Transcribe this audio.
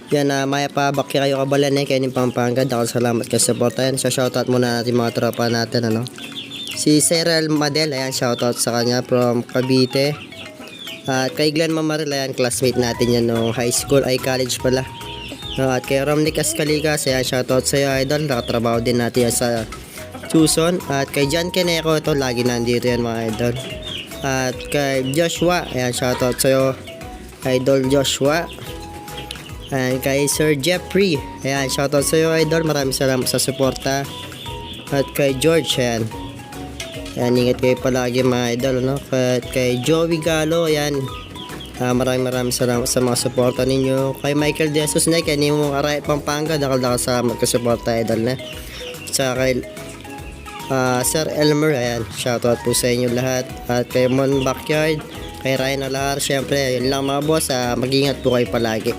Yan na maya pa bakya kayo kabalan kayo ng Pampanga. Dahil salamat kayo sa support. Ayan, so shoutout muna natin mga tropa natin ano. Si Cyril Madel, ayan, shoutout sa kanya from Cavite. At kay Glenn Mamaril, ayan, classmate natin yan no high school, ay college pala. At kay Romnick Ascaligas, ayan, shoutout sa iyo idol. Nakatrabaho din natin yan sa Suson. At kay John Keneco, ito lagi nandito yan mga idol. At kay Joshua, ayan, shoutout sa iyo idol Joshua. And kay Sir Jeffrey, ayan, shoutout sa iyo idol. Maraming salamat sa suporta. At kay George, ayan, ingat kayo palagi mga idol no? At kay Joey Galo, ayan, maraming salamat sa mga suporta ninyo. Kay Michael De Jesus na kay Nimo Aray Pampanga, dakal salamat sa suporta idol na. Sa kay Sir Elmer, ayan, shoutout po sa inyo lahat. At kay Mon Backyard, kay Ryan Alahar, syempre yun lang mga boss, mag-ingat po kayo palagi.